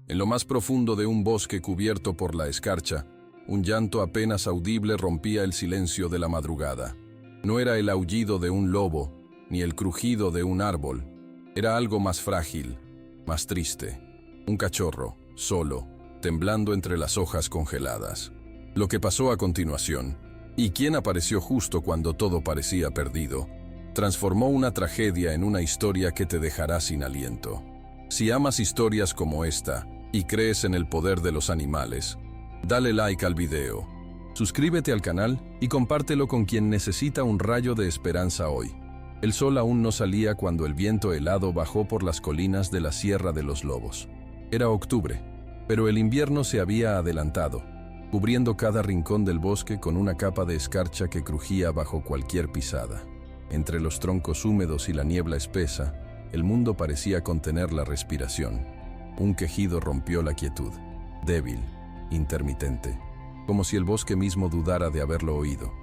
En lo más profundo de un bosque cubierto por la escarcha, un llanto apenas audible rompía el silencio de la madrugada. No era el aullido de un lobo, ni el crujido de un árbol. Era algo más frágil, más triste. Un cachorro, solo, temblando entre las hojas congeladas. Lo que pasó a continuación, y quién apareció justo cuando todo parecía perdido, transformó una tragedia en una historia que te dejará sin aliento. Si amas historias como esta, y crees en el poder de los animales, dale like al video, suscríbete al canal y compártelo con quien necesita un rayo de esperanza hoy. El sol aún no salía cuando el viento helado bajó por las colinas de la Sierra de los Lobos. Era octubre, pero el invierno se había adelantado, cubriendo cada rincón del bosque con una capa de escarcha que crujía bajo cualquier pisada. Entre los troncos húmedos y la niebla espesa, el mundo parecía contener la respiración. Un quejido rompió la quietud, débil, intermitente, como si el bosque mismo dudara de haberlo oído.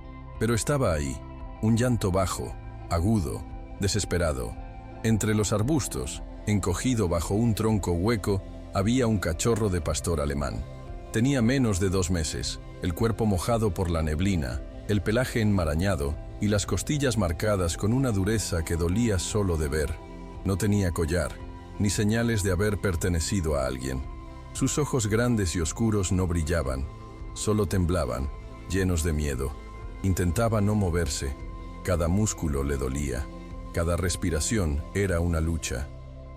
Pero estaba ahí, un llanto bajo, agudo, desesperado. Entre los arbustos, encogido bajo un tronco hueco, había un cachorro de pastor alemán. Tenía menos de 2 meses, el cuerpo mojado por la neblina, el pelaje enmarañado y las costillas marcadas con una dureza que dolía solo de ver. No tenía collar, ni señales de haber pertenecido a alguien. Sus ojos grandes y oscuros no brillaban, solo temblaban, llenos de miedo. Intentaba no moverse. Cada músculo le dolía. Cada respiración era una lucha.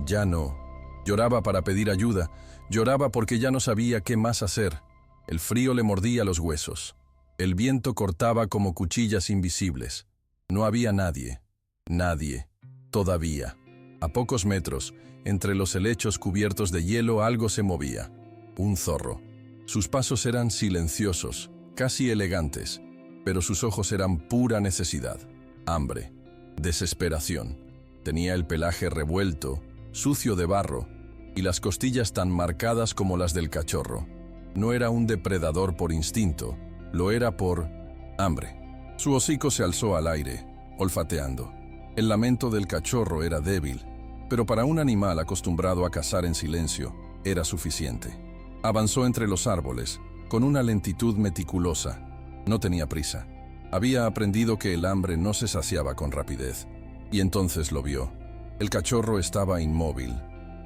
Ya no. Lloraba para pedir ayuda. Lloraba porque ya no sabía qué más hacer. El frío le mordía los huesos. El viento cortaba como cuchillas invisibles. No había nadie. Nadie. Todavía. A pocos metros, entre los helechos cubiertos de hielo, algo se movía. Un zorro. Sus pasos eran silenciosos, casi elegantes, pero sus ojos eran pura necesidad, hambre, desesperación. Tenía el pelaje revuelto, sucio de barro, y las costillas tan marcadas como las del cachorro. No era un depredador por instinto, lo era por hambre. Su hocico se alzó al aire, olfateando. El lamento del cachorro era débil, pero para un animal acostumbrado a cazar en silencio, era suficiente. Avanzó entre los árboles, con una lentitud meticulosa. No tenía prisa. Había aprendido que el hambre no se saciaba con rapidez. Y entonces lo vio. El cachorro estaba inmóvil,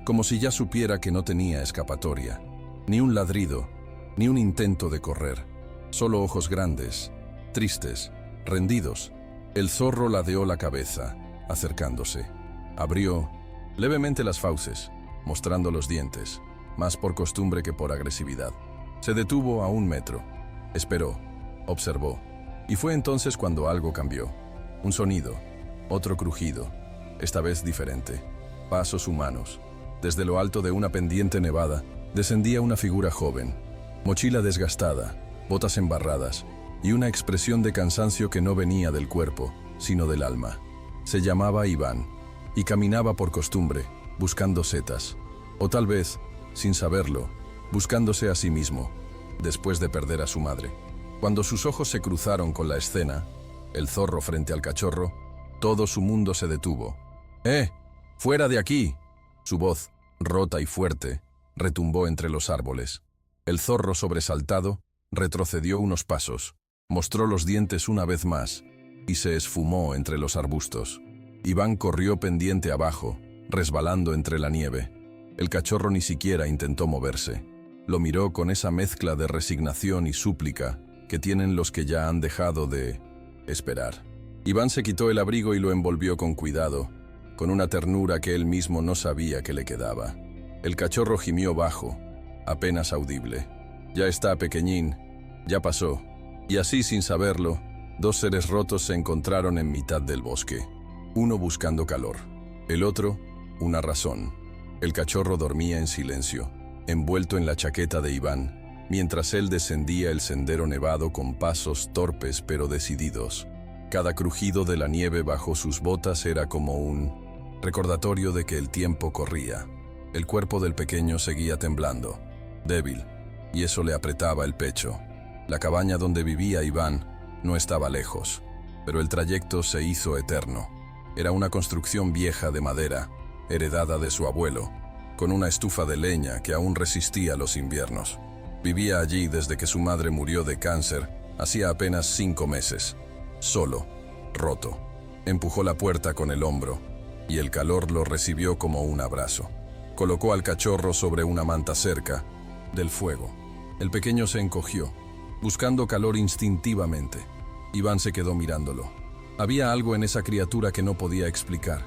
como si ya supiera que no tenía escapatoria. Ni un ladrido, ni un intento de correr. Solo ojos grandes, tristes, rendidos. El zorro ladeó la cabeza, acercándose. Abrió levemente las fauces, mostrando los dientes, más por costumbre que por agresividad. Se detuvo a 1 metro. Esperó, observó. Y fue entonces cuando algo cambió. Un sonido, otro crujido, esta vez diferente. Pasos humanos. Desde lo alto de una pendiente nevada, descendía una figura joven. Mochila desgastada, botas embarradas, y una expresión de cansancio que no venía del cuerpo, sino del alma. Se llamaba Iván, y caminaba por costumbre, buscando setas. O tal vez, sin saberlo, buscándose a sí mismo, después de perder a su madre. Cuando sus ojos se cruzaron con la escena, el zorro frente al cachorro, todo su mundo se detuvo. ¡Fuera de aquí! Su voz, rota y fuerte, retumbó entre los árboles. El zorro, sobresaltado, retrocedió unos pasos, mostró los dientes una vez más, y se esfumó entre los arbustos. Iván corrió pendiente abajo, resbalando entre la nieve. El cachorro ni siquiera intentó moverse. Lo miró con esa mezcla de resignación y súplica que tienen los que ya han dejado de esperar. Iván se quitó el abrigo y lo envolvió con cuidado, con una ternura que él mismo no sabía que le quedaba. El cachorro gimió bajo, apenas audible. Ya está, pequeñín, ya pasó. Y así, sin saberlo, 2 seres rotos se encontraron en mitad del bosque. Uno buscando calor, el otro, una razón. El cachorro dormía en silencio, envuelto en la chaqueta de Iván, mientras él descendía el sendero nevado con pasos torpes pero decididos. Cada crujido de la nieve bajo sus botas era como un recordatorio de que el tiempo corría. El cuerpo del pequeño seguía temblando, débil, y eso le apretaba el pecho. La cabaña donde vivía Iván no estaba lejos, pero el trayecto se hizo eterno. Era una construcción vieja de madera, heredada de su abuelo, con una estufa de leña que aún resistía los inviernos. Vivía allí desde que su madre murió de cáncer hacía apenas 5 meses. Solo, roto. Empujó la puerta con el hombro y el calor lo recibió como un abrazo. Colocó al cachorro sobre una manta cerca del fuego. El pequeño se encogió, buscando calor instintivamente. Iván se quedó mirándolo. Había algo en esa criatura que no podía explicar,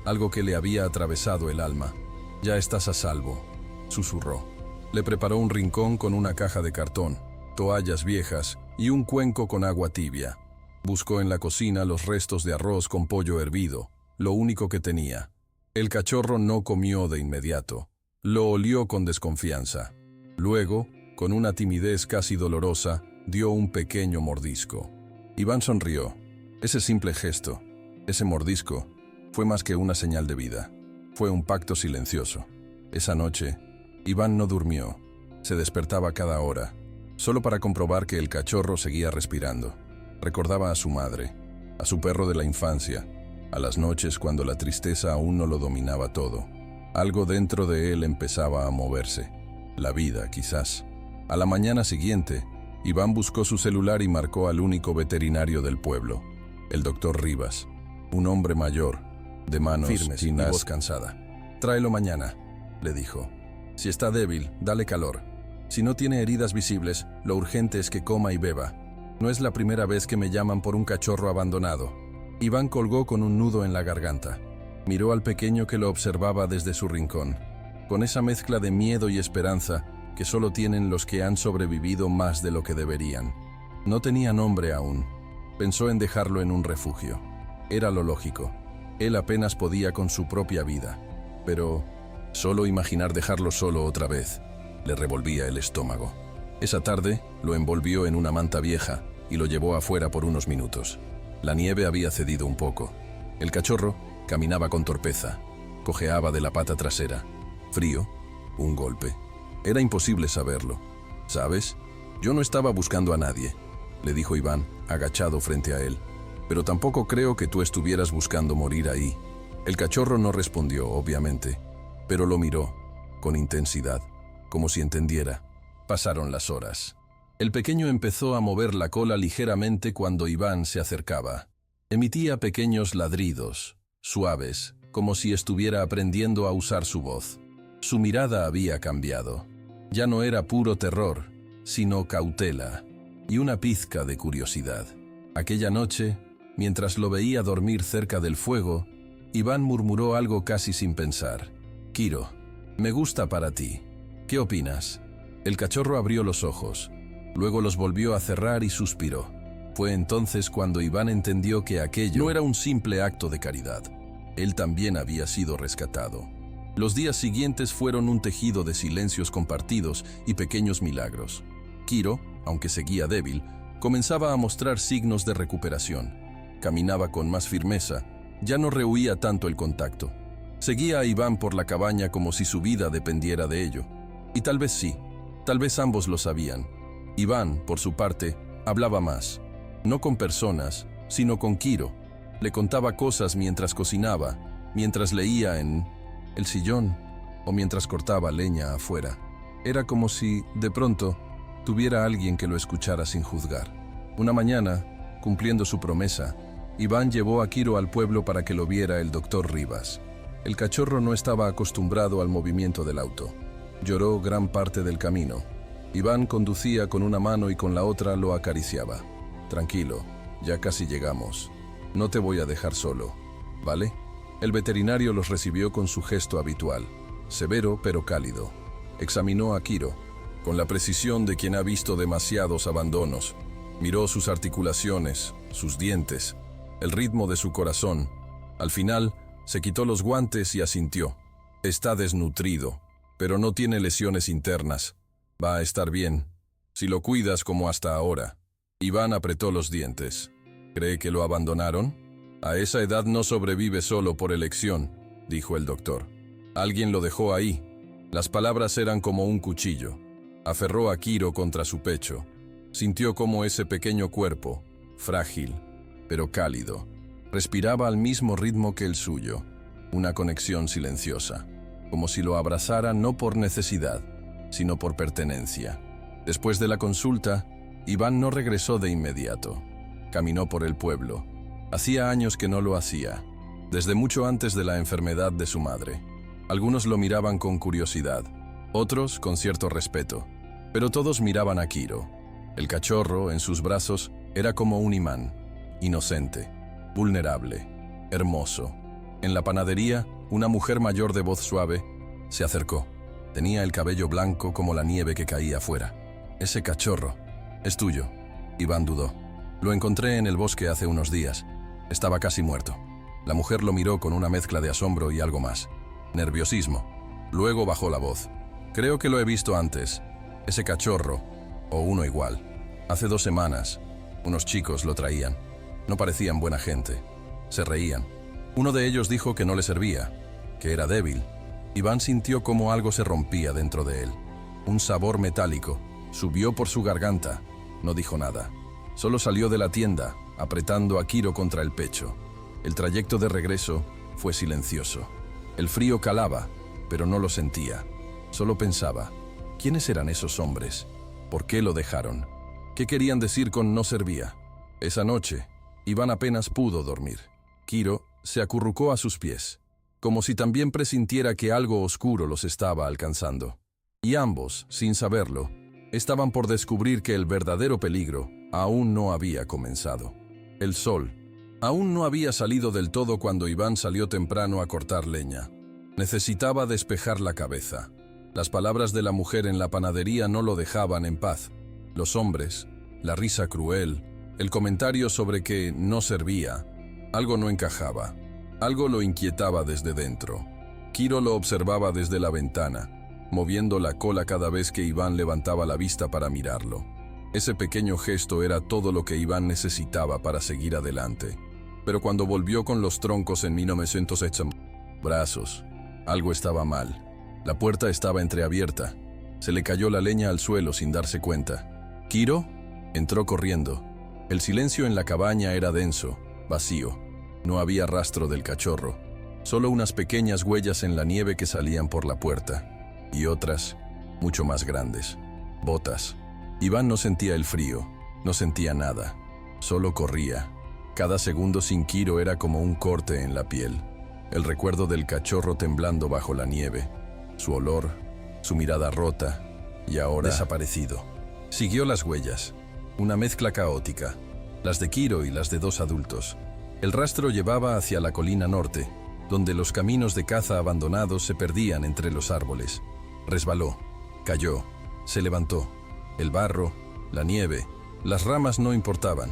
algo que le había atravesado el alma. «Ya estás a salvo», susurró. Le preparó un rincón con una caja de cartón, toallas viejas y un cuenco con agua tibia. Buscó en la cocina los restos de arroz con pollo hervido, lo único que tenía. El cachorro no comió de inmediato. Lo olió con desconfianza. Luego, con una timidez casi dolorosa, dio un pequeño mordisco. Iván sonrió. Ese simple gesto, ese mordisco, fue más que una señal de vida. Fue un pacto silencioso. Esa noche, Iván no durmió. Se despertaba cada hora, solo para comprobar que el cachorro seguía respirando. Recordaba a su madre, a su perro de la infancia, a las noches cuando la tristeza aún no lo dominaba todo. Algo dentro de él empezaba a moverse. La vida, quizás. A la mañana siguiente, Iván buscó su celular y marcó al único veterinario del pueblo, el doctor Rivas, un hombre mayor, de manos firmes y voz cansada. «Tráelo mañana», le dijo. «Si está débil, dale calor. Si no tiene heridas visibles, lo urgente es que coma y beba. No es la primera vez que me llaman por un cachorro abandonado». Iván colgó con un nudo en la garganta. Miró al pequeño que lo observaba desde su rincón, con esa mezcla de miedo y esperanza que solo tienen los que han sobrevivido más de lo que deberían. No tenía nombre aún. Pensó en dejarlo en un refugio. Era lo lógico. Él apenas podía con su propia vida. Pero solo imaginar dejarlo solo otra vez le revolvía el estómago. Esa tarde lo envolvió en una manta vieja y lo llevó afuera por unos minutos. La nieve había cedido un poco. El cachorro caminaba con torpeza. Cojeaba de la pata trasera. Frío, un golpe. Era imposible saberlo. «¿Sabes? Yo no estaba buscando a nadie», le dijo Iván, agachado frente a él. «Pero tampoco creo que tú estuvieras buscando morir ahí». El cachorro no respondió, obviamente, pero lo miró, con intensidad, como si entendiera. Pasaron las horas. El pequeño empezó a mover la cola ligeramente cuando Iván se acercaba. Emitía pequeños ladridos, suaves, como si estuviera aprendiendo a usar su voz. Su mirada había cambiado. Ya no era puro terror, sino cautela y una pizca de curiosidad. Aquella noche, mientras lo veía dormir cerca del fuego, Iván murmuró algo casi sin pensar. «Kiro, me gusta para ti. ¿Qué opinas?» El cachorro abrió los ojos, luego los volvió a cerrar y suspiró. Fue entonces cuando Iván entendió que aquello no era un simple acto de caridad. Él también había sido rescatado. Los días siguientes fueron un tejido de silencios compartidos y pequeños milagros. Kiro, aunque seguía débil, comenzaba a mostrar signos de recuperación. Caminaba con más firmeza, ya no rehuía tanto el contacto. Seguía a Iván por la cabaña como si su vida dependiera de ello. Y tal vez sí, tal vez ambos lo sabían. Iván, por su parte, hablaba más. No con personas, sino con Kiro. Le contaba cosas mientras cocinaba, mientras leía en el sillón o mientras cortaba leña afuera. Era como si, de pronto, tuviera alguien que lo escuchara sin juzgar. Una mañana, cumpliendo su promesa, Iván llevó a Kiro al pueblo para que lo viera el doctor Rivas. El cachorro no estaba acostumbrado al movimiento del auto. Lloró gran parte del camino. Iván conducía con una mano y con la otra lo acariciaba. «Tranquilo, ya casi llegamos. No te voy a dejar solo, ¿vale?» El veterinario los recibió con su gesto habitual, severo pero cálido. Examinó a Kiro, con la precisión de quien ha visto demasiados abandonos. Miró sus articulaciones, sus dientes, el ritmo de su corazón. Al final, se quitó los guantes y asintió. «Está desnutrido, pero no tiene lesiones internas. Va a estar bien, si lo cuidas como hasta ahora». Iván apretó los dientes. «¿Cree que lo abandonaron?» «A esa edad no sobrevive solo por elección», dijo el doctor. «Alguien lo dejó ahí». Las palabras eran como un cuchillo. Aferró a Kiro contra su pecho. Sintió como ese pequeño cuerpo, frágil, pero cálido, respiraba al mismo ritmo que el suyo. Una conexión silenciosa. como si lo abrazara no por necesidad, sino por pertenencia. Después de la consulta, Iván no regresó de inmediato. Caminó por el pueblo. Hacía años que no lo hacía, desde mucho antes de la enfermedad de su madre. Algunos lo miraban con curiosidad, otros con cierto respeto, pero todos miraban a Kiro. El cachorro, en sus brazos, era como un imán, inocente, vulnerable, hermoso. En la panadería, una mujer mayor de voz suave se acercó. Tenía el cabello blanco como la nieve que caía afuera. «Ese cachorro es tuyo». Iván dudó. «Lo encontré en el bosque hace unos días. Estaba casi muerto». La mujer lo miró con una mezcla de asombro y algo más. Nerviosismo. Luego bajó la voz. «Creo que lo he visto antes. Ese cachorro, o uno igual. Hace 2 semanas, unos chicos lo traían. No parecían buena gente. Se reían. Uno de ellos dijo que no le servía, que era débil». Iván sintió como algo se rompía dentro de él. Un sabor metálico subió por su garganta. No dijo nada. Solo salió de la tienda, apretando a Kiro contra el pecho. El trayecto de regreso fue silencioso. El frío calaba, pero no lo sentía. Solo pensaba, ¿quiénes eran esos hombres? ¿Por qué lo dejaron? ¿Qué querían decir con no servía? Esa noche, Iván apenas pudo dormir. Kiro se acurrucó a sus pies, como si también presintiera que algo oscuro los estaba alcanzando. Y ambos, sin saberlo, estaban por descubrir que el verdadero peligro aún no había comenzado. El sol aún no había salido del todo cuando Iván salió temprano a cortar leña. Necesitaba despejar la cabeza. Las palabras de la mujer en la panadería no lo dejaban en paz. Los hombres, la risa cruel, el comentario sobre que no servía. Algo no encajaba. Algo lo inquietaba desde dentro. Kiro lo observaba desde la ventana, moviendo la cola cada vez que Iván levantaba la vista para mirarlo. Ese pequeño gesto era todo lo que Iván necesitaba para seguir adelante. Pero cuando volvió con los troncos en 1908, brazos, algo estaba mal. La puerta estaba entreabierta. Se le cayó la leña al suelo sin darse cuenta. Kiro entró corriendo. El silencio en la cabaña era denso, vacío. No había rastro del cachorro, solo unas pequeñas huellas en la nieve que salían por la puerta. Y otras, mucho más grandes. Botas. Iván no sentía el frío, no sentía nada. Solo corría. Cada segundo sin Kiro era como un corte en la piel. El recuerdo del cachorro temblando bajo la nieve. Su olor, su mirada rota, y ahora desaparecido. Siguió las huellas, una mezcla caótica, las de Kiro y las de 2 adultos. El rastro llevaba hacia la colina norte, donde los caminos de caza abandonados se perdían entre los árboles. Resbaló, cayó, se levantó. El barro, la nieve, las ramas no importaban,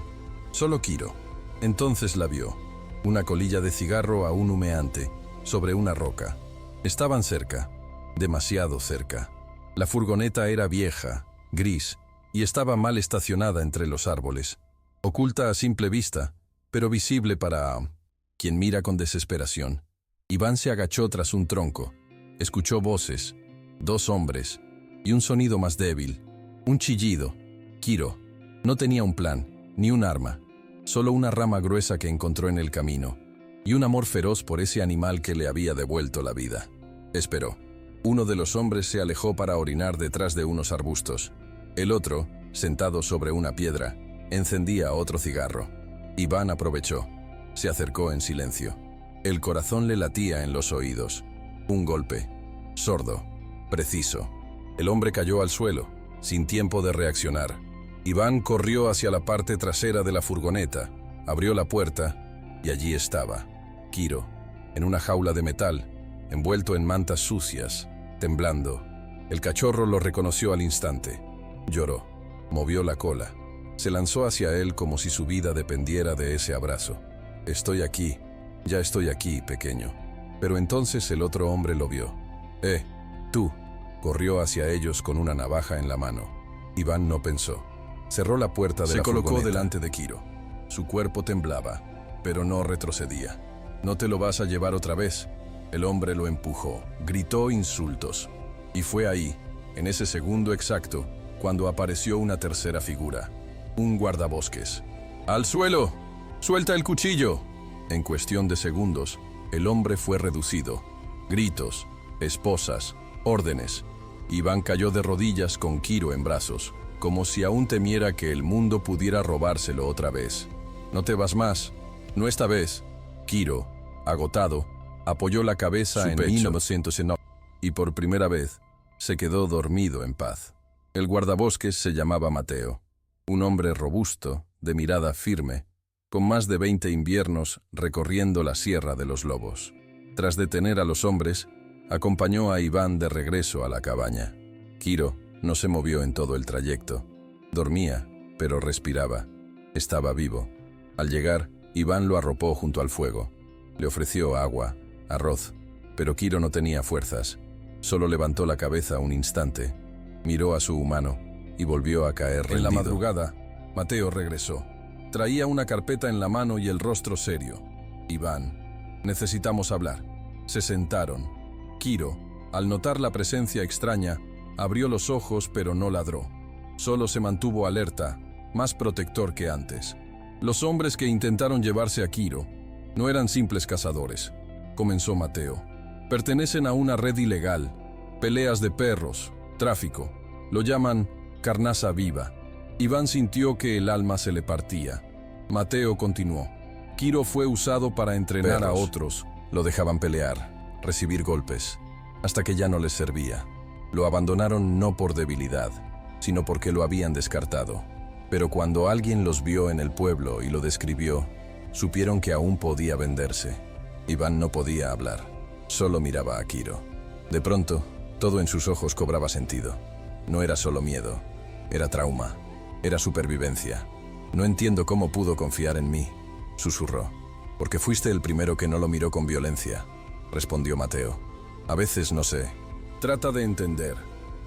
solo Kiro. Entonces la vio, una colilla de cigarro aún humeante, sobre una roca. Estaban cerca, demasiado cerca. La furgoneta era vieja, gris, y estaba mal estacionada entre los árboles, oculta a simple vista, pero visible para quien mira con desesperación. Iván se agachó tras un tronco, escuchó voces, 2 hombres, y un sonido más débil, un chillido. Kiro no tenía un plan, ni un arma, solo una rama gruesa que encontró en el camino, y un amor feroz por ese animal que le había devuelto la vida. Esperó. Uno de los hombres se alejó para orinar detrás de unos arbustos. El otro, sentado sobre una piedra, encendía otro cigarro. Iván aprovechó. Se acercó en silencio. El corazón le latía en los oídos. Un golpe. Sordo. Preciso. El hombre cayó al suelo, sin tiempo de reaccionar. Iván corrió hacia la parte trasera de la furgoneta, abrió la puerta, y allí estaba, Kiro, en una jaula de metal, envuelto en mantas sucias, temblando. El cachorro lo reconoció al instante. Lloró, movió la cola, se lanzó hacia él como si su vida dependiera de ese abrazo. «Estoy aquí, ya estoy aquí, pequeño». Pero entonces el otro hombre lo vio. Tú», corrió hacia ellos con una navaja en la mano. Iván no pensó. Cerró la puerta de la furgoneta. Se colocó delante de Kiro. Su cuerpo temblaba, pero no retrocedía. «¿No te lo vas a llevar otra vez?». El hombre lo empujó, gritó insultos. Y fue ahí, en ese segundo exacto, cuando apareció una tercera figura. Un guardabosques. «¡Al suelo! ¡Suelta el cuchillo!». En cuestión de segundos, el hombre fue reducido. Gritos, esposas, órdenes. Iván cayó de rodillas con Kiro en brazos, como si aún temiera que el mundo pudiera robárselo otra vez. «No te vas más, no esta vez». Kiro, agotado, apoyó la cabeza en 1909 y por primera vez se quedó dormido en paz. El guardabosques se llamaba Mateo, un hombre robusto, de mirada firme, con más de 20 inviernos recorriendo la Sierra de los Lobos. Tras detener a los hombres, acompañó a Iván de regreso a la cabaña. Kiro no se movió en todo el trayecto. Dormía, pero respiraba. Estaba vivo. Al llegar, Iván lo arropó junto al fuego. Le ofreció agua, arroz, pero Kiro no tenía fuerzas. Solo levantó la cabeza un instante, miró a su humano y volvió a caer rendido. En la madrugada, Mateo regresó. Traía una carpeta en la mano y el rostro serio. «Iván, necesitamos hablar». Se sentaron. Kiro, al notar la presencia extraña, abrió los ojos pero no ladró. Solo se mantuvo alerta, más protector que antes. Los hombres que intentaron llevarse a Kiro no eran simples cazadores, comenzó Mateo. Pertenecen a una red ilegal, peleas de perros, tráfico. Lo llaman carnaza viva. Iván sintió que el alma se le partía. Mateo continuó. Kiro fue usado para entrenar a otros. Lo dejaban pelear, recibir golpes, hasta que ya no les servía. Lo abandonaron no por debilidad, sino porque lo habían descartado. Pero cuando alguien los vio en el pueblo y lo describió, supieron que aún podía venderse. Iván no podía hablar, solo miraba a Kiro. De pronto, todo en sus ojos cobraba sentido. No era solo miedo, era trauma, era supervivencia. «No entiendo cómo pudo confiar en mí», susurró. «Porque fuiste el primero que no lo miró con violencia», respondió Mateo. «A veces no sé». Trata de entender.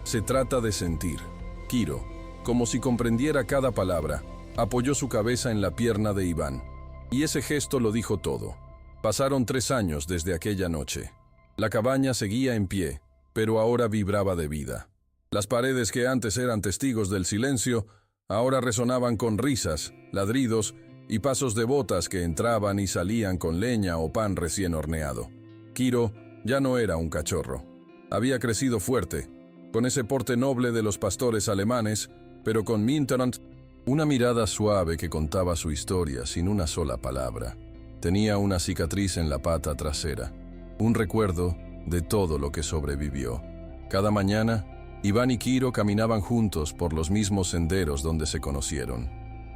Se trata de sentir. Kiro, como si comprendiera cada palabra, apoyó su cabeza en la pierna de Iván. Y ese gesto lo dijo todo. Pasaron 3 años desde aquella noche. La cabaña seguía en pie, pero ahora vibraba de vida. Las paredes que antes eran testigos del silencio, ahora resonaban con risas, ladridos y pasos de botas que entraban y salían con leña o pan recién horneado. Kiro ya no era un cachorro. Había crecido fuerte, con ese porte noble de los pastores alemanes, pero con Minterant, una mirada suave que contaba su historia sin una sola palabra. Tenía una cicatriz en la pata trasera, un recuerdo de todo lo que sobrevivió. Cada mañana, Iván y Kiro caminaban juntos por los mismos senderos donde se conocieron.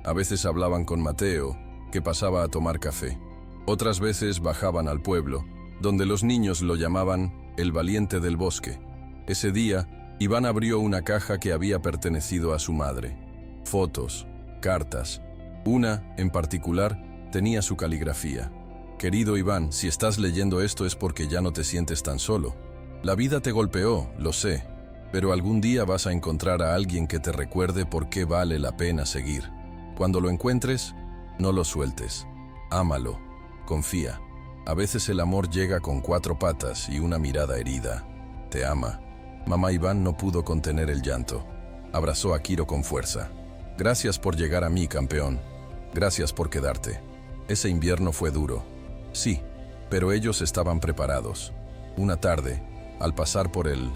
A veces hablaban con Mateo, que pasaba a tomar café. Otras veces bajaban al pueblo, donde los niños lo llamaban el valiente del bosque. Ese día, Iván abrió una caja que había pertenecido a su madre. Fotos, cartas. Una, en particular, tenía su caligrafía. «Querido Iván, si estás leyendo esto es porque ya no te sientes tan solo. La vida te golpeó, lo sé, pero algún día vas a encontrar a alguien que te recuerde por qué vale la pena seguir. Cuando lo encuentres, no lo sueltes. Ámalo, confía. A veces el amor llega con 4 patas y una mirada herida. Te ama». Mamá Iván no pudo contener el llanto. Abrazó a Kiro con fuerza. «Gracias por llegar a mí, campeón. Gracias por quedarte. Ese invierno fue duro. Sí, pero ellos estaban preparados». Una tarde, al pasar por el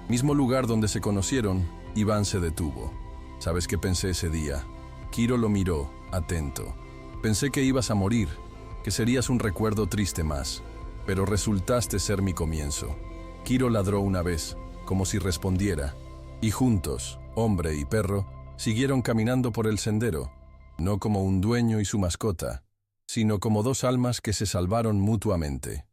mismo lugar donde se conocieron, Iván se detuvo. «¿Sabes qué pensé ese día?» Kiro lo miró, atento. «Pensé que ibas a morir, que serías un recuerdo triste más, pero resultaste ser mi comienzo». Kiro ladró una vez, como si respondiera, y juntos, hombre y perro, siguieron caminando por el sendero, no como un dueño y su mascota, sino como 2 almas que se salvaron mutuamente.